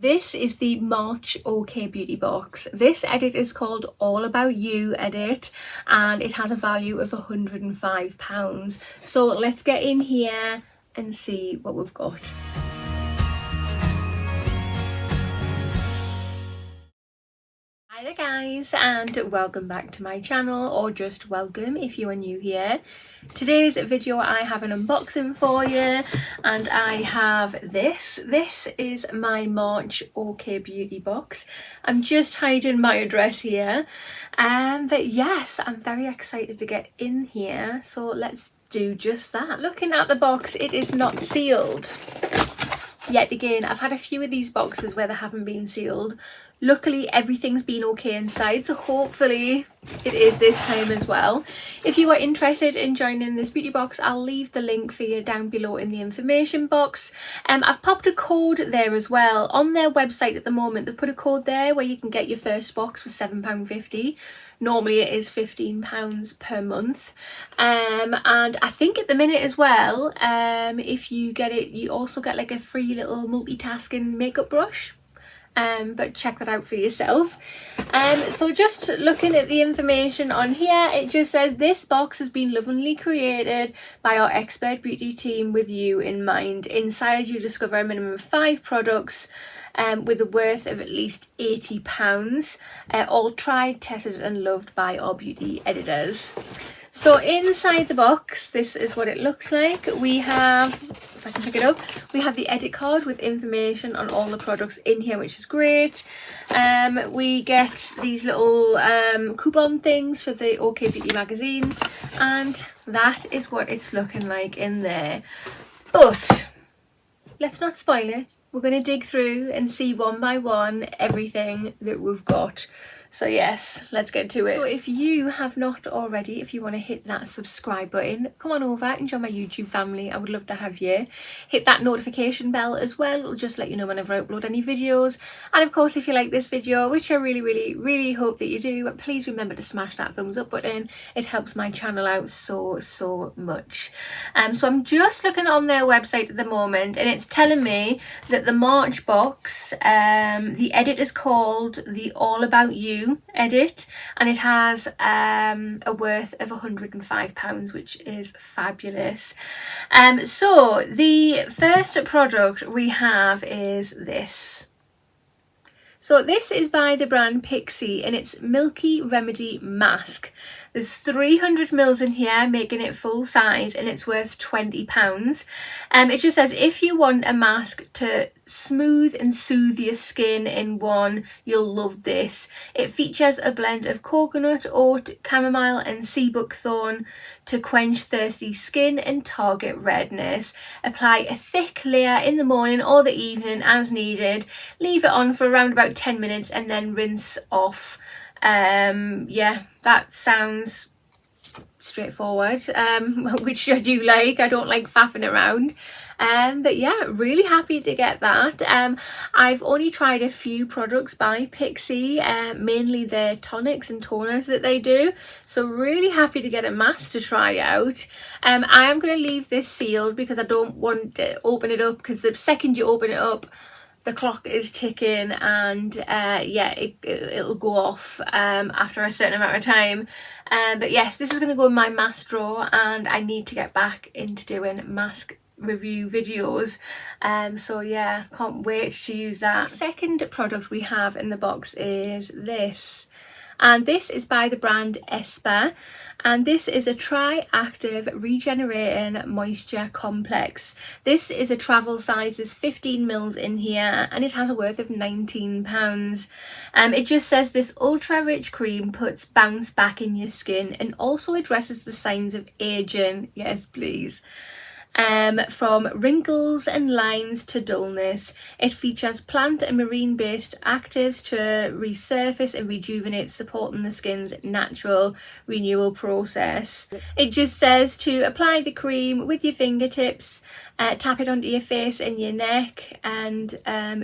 This is the March OK Beauty box. This edit is called All About You edit and it has a value of £105. So let's get in here and see what we've got. Hi there guys, and welcome back to my channel, or just welcome if you are new here. Today's video I have an unboxing for you, and I have this. This is my March OK Beauty box. I'm just hiding my address here, but yes, I'm very excited to get in here, so let's do just that. Looking at the box, it is not sealed. Yet again, I've had a few of these boxes where they haven't been sealed. Luckily, everything's been okay inside, so hopefully it is this time as well. If you are interested in joining this beauty box, I'll leave the link for you down below in the information box. I've popped a code there as well. On their website at the moment, they've put a code there where you can get your first box for £7.50. Normally it is £15 per month. And I think at the minute as well, if you get it, you also get like a free little multitasking makeup brush. But check that out for yourself. So just looking at the information on here, it just says this box has been lovingly created by our expert beauty team with you in mind. Inside you discover a minimum of 5 products with a worth of at least £80, all tried, tested and loved by our beauty editors. So inside the box, this is what it looks like. We have, if I can pick it up, we have the edit card with information on all the products in here, which is great. We get these little coupon things for the OK Beauty magazine, and that is what it's looking like in there. But let's not spoil it. We're going to dig through and see one by one everything that we've got. So yes, let's get to it. So if you have not already, if you want to hit that subscribe button, come on over and join my YouTube family. I would love to have you. Hit that notification bell as well. It'll just let you know whenever I upload any videos. And of course, if you like this video, which I really hope that you do, please remember to smash that thumbs up button. It helps my channel out so much. So I'm just looking on their website at the moment, and it's telling me that the March box, the edit is called the All About You edit, and it has a worth of £105, which is fabulous. So the first product we have is this. So this is by the brand Pixie, and it's Milky Remedy Mask. There's 300ml in here, making it full size, and it's worth £20. It just says, if you want a mask to smooth and soothe your skin in one, you'll love this. It features a blend of coconut, oat, chamomile and sea buckthorn to quench thirsty skin and target redness. Apply a thick layer in the morning or the evening as needed. Leave it on for around about 10 minutes and then rinse off. Yeah, that sounds straightforward, which I do like. I don't like faffing around. But yeah, really happy to get that. I've only tried a few products by Pixie, mainly their tonics and toners that they do, so really happy to get a mask to try out. I am going to leave this sealed because I don't want to open it up, because the second you open it up, the clock is ticking, and yeah, it'll go off after a certain amount of time. But yes, this is going to go in my mask drawer, and I need to get back into doing mask review videos. So yeah, can't wait to use that. The second product we have in the box is this. And this is by the brand Esper, and this is a Tri-Active Regenerating Moisture Complex. This is a travel size, there's 15ml in here, and it has a worth of £19. It just says this ultra rich cream puts bounce back in your skin and also addresses the signs of aging. Yes please. From wrinkles and lines to dullness. It features plant and marine based actives to resurface and rejuvenate, supporting the skin's natural renewal process. It just says to apply the cream with your fingertips, tap it onto your face and your neck, and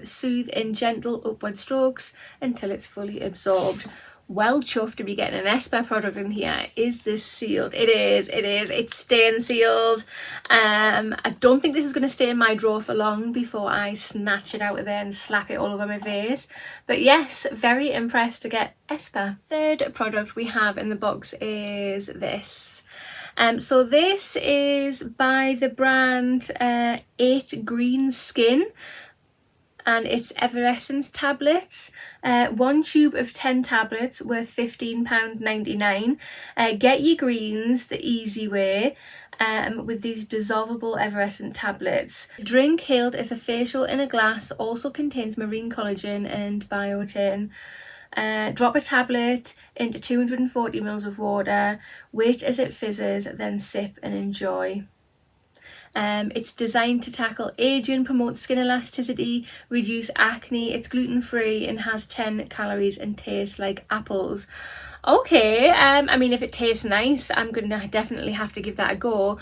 soothe in gentle upward strokes until it's fully absorbed. well chuffed to be getting an Esper product in here. Is this sealed? It is, it's stain sealed. I don't think this is going to stay in my drawer for long before I snatch it out of there and slap it all over my face. But yes, very impressed to get Esper. Third product we have in the box is this. So this is by the brand 8 Green Skin, and it's effervescence tablets. 1 tube of 10 tablets worth £15.99. Get your greens the easy way with these dissolvable effervescent tablets. The drink, hailed as a facial in a glass, also contains marine collagen and biotin. Drop a tablet into 240 ml of water, wait as it fizzes, then sip and enjoy. It's designed to tackle aging, promote skin elasticity, reduce acne. It's gluten-free and has 10 calories and tastes like apples. Okay, I mean, if it tastes nice, I'm gonna definitely have to give that a go.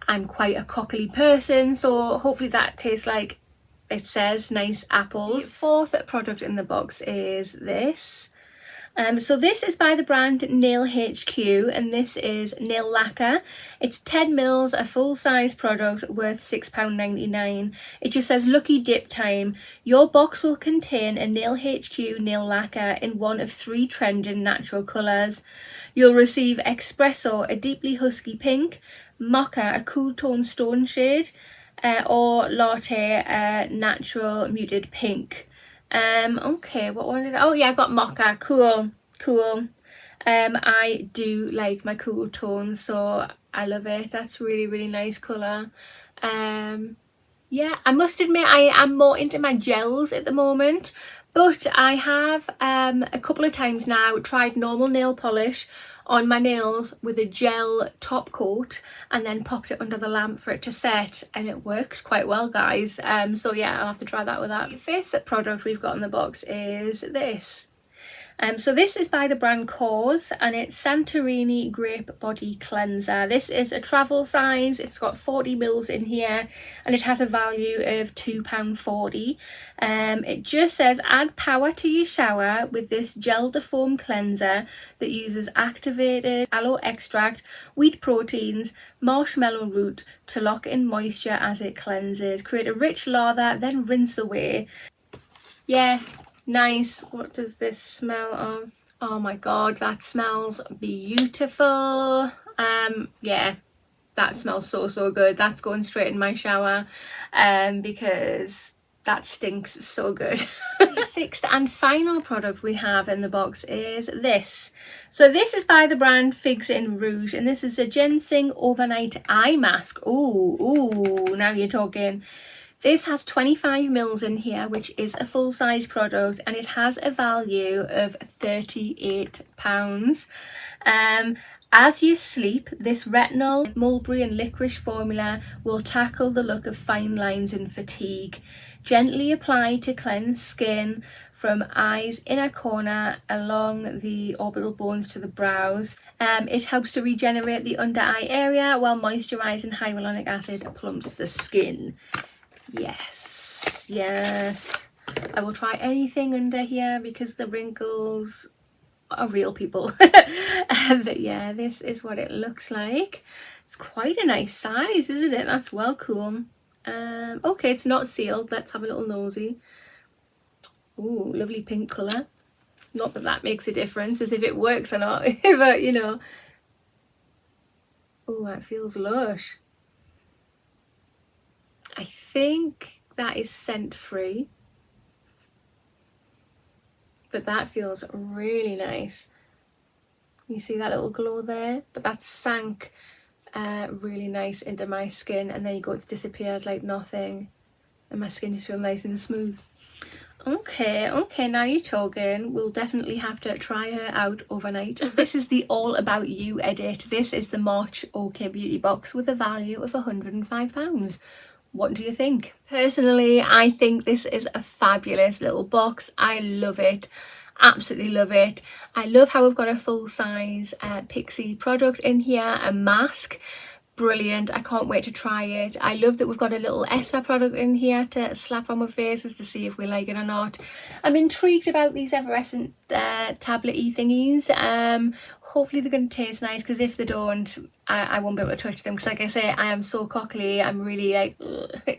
I'm quite a cockly person, so hopefully that tastes like it says, nice apples. The fourth product in the box is this. So this is by the brand Nail HQ, and this is nail lacquer. It's 10 mils, a full-size product worth £6.99. It just says lucky dip time. Your box will contain a Nail HQ nail lacquer in one of 3 trending natural colours. You'll receive espresso, a deeply husky pink, mocha, a cool tone stone shade, or latte, a natural muted pink. Okay, what one did I... Oh yeah, I got mocha. Cool. I do like my cool tones, so I love it. That's really nice colour. Yeah, I must admit I am more into my gels at the moment, but I have a couple of times now tried normal nail polish on my nails with a gel top coat and then popped it under the lamp for it to set, and it works quite well, guys. So yeah, I'll have to try that with that. The fifth product we've got in the box is this. So this is by the brand Korres, and it's Santorini Grape Body Cleanser. This is a travel size. It's got 40 mils in here, and it has a value of £2.40. It just says add power to your shower with this gel to foam cleanser that uses activated aloe extract, wheat proteins, marshmallow root to lock in moisture as it cleanses. Create a rich lather, then rinse away. Yeah. Nice. What does this smell of? Oh my god, that smells beautiful. Yeah, that smells so good. That's going straight in my shower because that stinks so good. The sixth and final product we have in the box is this. So this is by the brand Figs in Rouge, and this is a ginseng overnight eye mask. Ooh, now you're talking. This has 25 mils in here, which is a full-size product, and it has a value of £38. As you sleep, this retinol, mulberry and licorice formula will tackle the look of fine lines and fatigue. Gently apply to cleanse skin from eyes inner corner along the orbital bones to the brows. It helps to regenerate the under eye area while moisturising hyaluronic acid plumps the skin. Yes, I will try anything under here because the wrinkles are real, people. But yeah, this is what it looks like. It's quite a nice size, isn't it? That's well cool. Okay, it's not sealed. Let's have a little nosy. Ooh, lovely pink colour. Not that that makes a difference as if it works or not, but you know. Oh, that feels lush. I think that is scent free, but that feels really nice. You see that little glow there? But that sank really nice into my skin, and there you go, it's disappeared like nothing, and my skin just feels nice and smooth. Okay, now you're talking. We'll definitely have to try her out overnight. This is the All About You edit. This is the March OK Beauty box with a value of £105. What do you think? Personally, I think this is a fabulous little box. I love it. Absolutely love it. I love how we've got a full-size Pixie product in here, a mask. brilliant. I can't wait to try it. I love that we've got a little Esper product in here to slap on our faces to see if we like it or not. I'm intrigued about these effervescent tablet-y thingies. Hopefully they're going to taste nice, because if they don't, I won't be able to touch them, because like I say, I am so cockly. I'm really like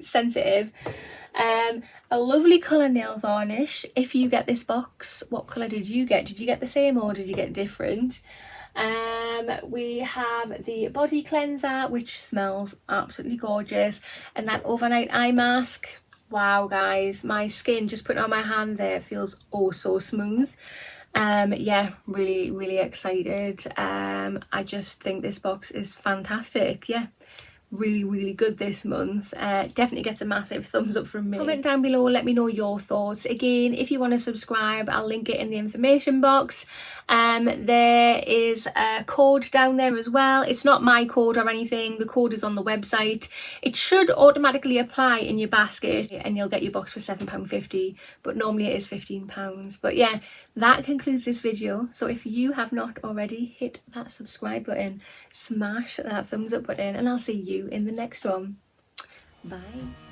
sensitive. A lovely colour nail varnish. If you get this box, what colour did you get? Did you get the same or did you get different? We have the body cleanser, which smells absolutely gorgeous, and that overnight eye mask. Wow guys, my skin just putting on my hand there feels oh so smooth. Yeah, really excited. I just think this box is fantastic. Yeah, really good this month. Definitely gets a massive thumbs up from me. Comment down below, let me know your thoughts. Again, if you want to subscribe, I'll link it in the information box. There is a code down there as well. It's not my code or anything, the code is on the website. It should automatically apply in your basket and you'll get your box for £7.50, but normally it is £15. But yeah, that concludes this video. So if you have not already, hit that subscribe button, smash that thumbs up button, and I'll see you in the next one. Bye.